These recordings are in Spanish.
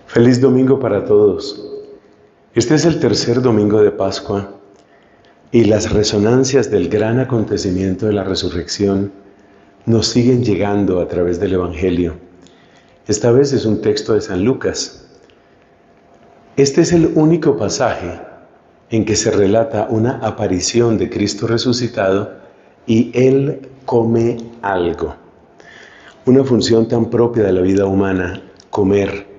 Feliz domingo para todos. Este es el tercer domingo de Pascua y las resonancias del gran acontecimiento de la resurrección nos siguen llegando a través del Evangelio. Esta vez es un texto de San Lucas. Este es el único pasaje en que se relata una aparición de Cristo resucitado y Él come algo. Una función tan propia de la vida humana, comer.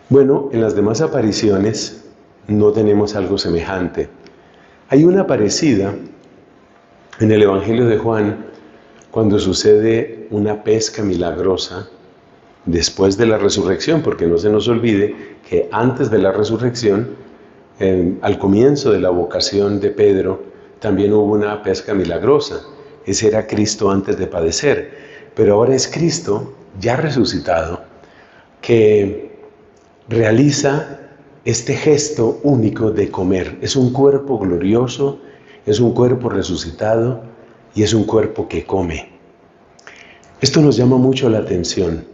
Bueno, en las demás apariciones no tenemos algo semejante. Hay una parecida en el Evangelio de Juan cuando sucede una pesca milagrosa después de la resurrección, porque no se nos olvide que antes de la resurrección, al comienzo de la vocación de Pedro, también hubo una pesca milagrosa. Ese era Cristo antes de padecer, pero ahora es Cristo ya resucitado que realiza este gesto único de comer. Es un cuerpo glorioso, es un cuerpo resucitado y es un cuerpo que come. Esto nos llama mucho la atención.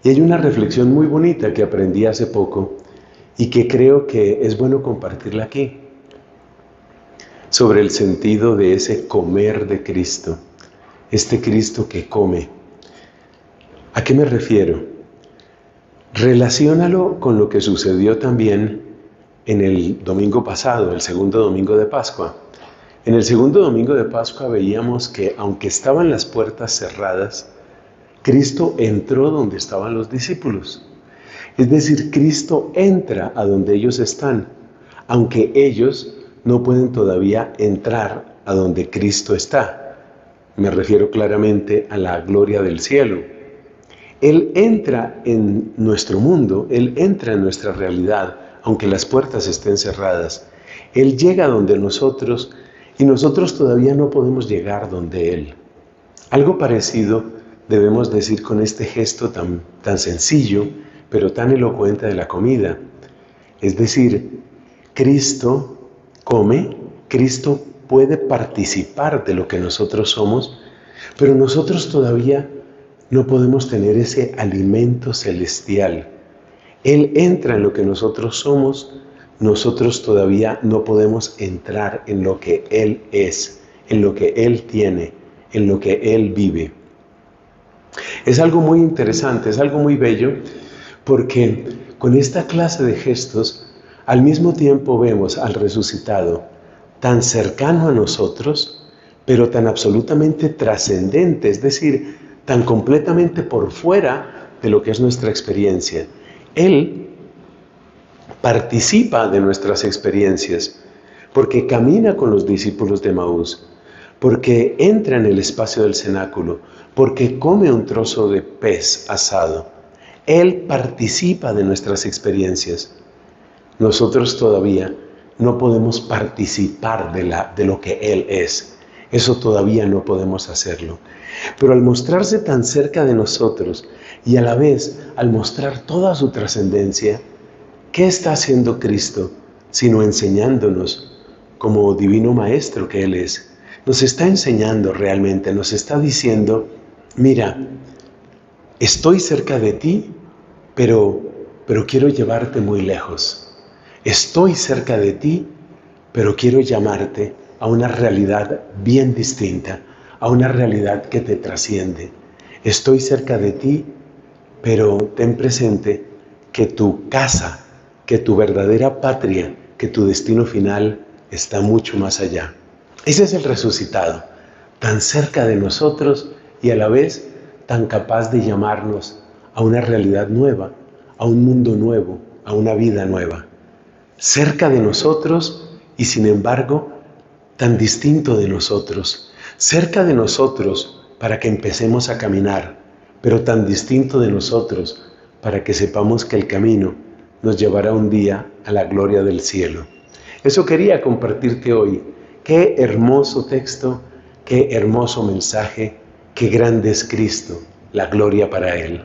Y hay una reflexión muy bonita que aprendí hace poco y que creo que es bueno compartirla aquí, sobre el sentido de ese comer de Cristo, este Cristo que come. ¿A qué me refiero? Relaciónalo con lo que sucedió también en el domingo pasado, el segundo domingo de Pascua. En el segundo domingo de Pascua veíamos que aunque estaban las puertas cerradas, Cristo entró donde estaban los discípulos. Es decir, Cristo entra a donde ellos están, aunque ellos no pueden todavía entrar a donde Cristo está. Me refiero claramente a la gloria del cielo. Él entra en nuestro mundo, Él entra en nuestra realidad, aunque las puertas estén cerradas. Él llega donde nosotros y nosotros todavía no podemos llegar donde Él. Algo parecido debemos decir con este gesto tan sencillo, pero tan elocuente de la comida. Es decir, Cristo come, Cristo puede participar de lo que nosotros somos, pero nosotros todavía no podemos tener ese alimento celestial. Él entra en lo que nosotros somos, nosotros todavía no podemos entrar en lo que Él es, en lo que Él tiene, en lo que Él vive. Es algo muy interesante, es algo muy bello, porque con esta clase de gestos, al mismo tiempo vemos al resucitado tan cercano a nosotros, pero tan absolutamente trascendente, es decir, tan completamente por fuera de lo que es nuestra experiencia. Él participa de nuestras experiencias porque camina con los discípulos de Emaús, porque entra en el espacio del cenáculo, porque come un trozo de pez asado. Él participa de nuestras experiencias. Nosotros todavía no podemos participar de lo que Él es. Eso todavía no podemos hacerlo. Pero al mostrarse tan cerca de nosotros y a la vez al mostrar toda su trascendencia, ¿qué está haciendo Cristo sino enseñándonos como divino maestro que Él es? Nos está enseñando realmente, nos está diciendo, mira, estoy cerca de ti, pero quiero llevarte muy lejos. Estoy cerca de ti, pero quiero llamarte a una realidad bien distinta, a una realidad que te trasciende. Estoy cerca de ti, pero ten presente que tu casa, que tu verdadera patria, que tu destino final está mucho más allá. Ese es el resucitado, tan cerca de nosotros y a la vez tan capaz de llamarnos a una realidad nueva, a un mundo nuevo, a una vida nueva. Cerca de nosotros y sin embargo tan distinto de nosotros. Cerca de nosotros para que empecemos a caminar, pero tan distinto de nosotros para que sepamos que el camino nos llevará un día a la gloria del cielo. Eso quería compartirte hoy. Qué hermoso texto, qué hermoso mensaje, qué grande es Cristo, la gloria para Él.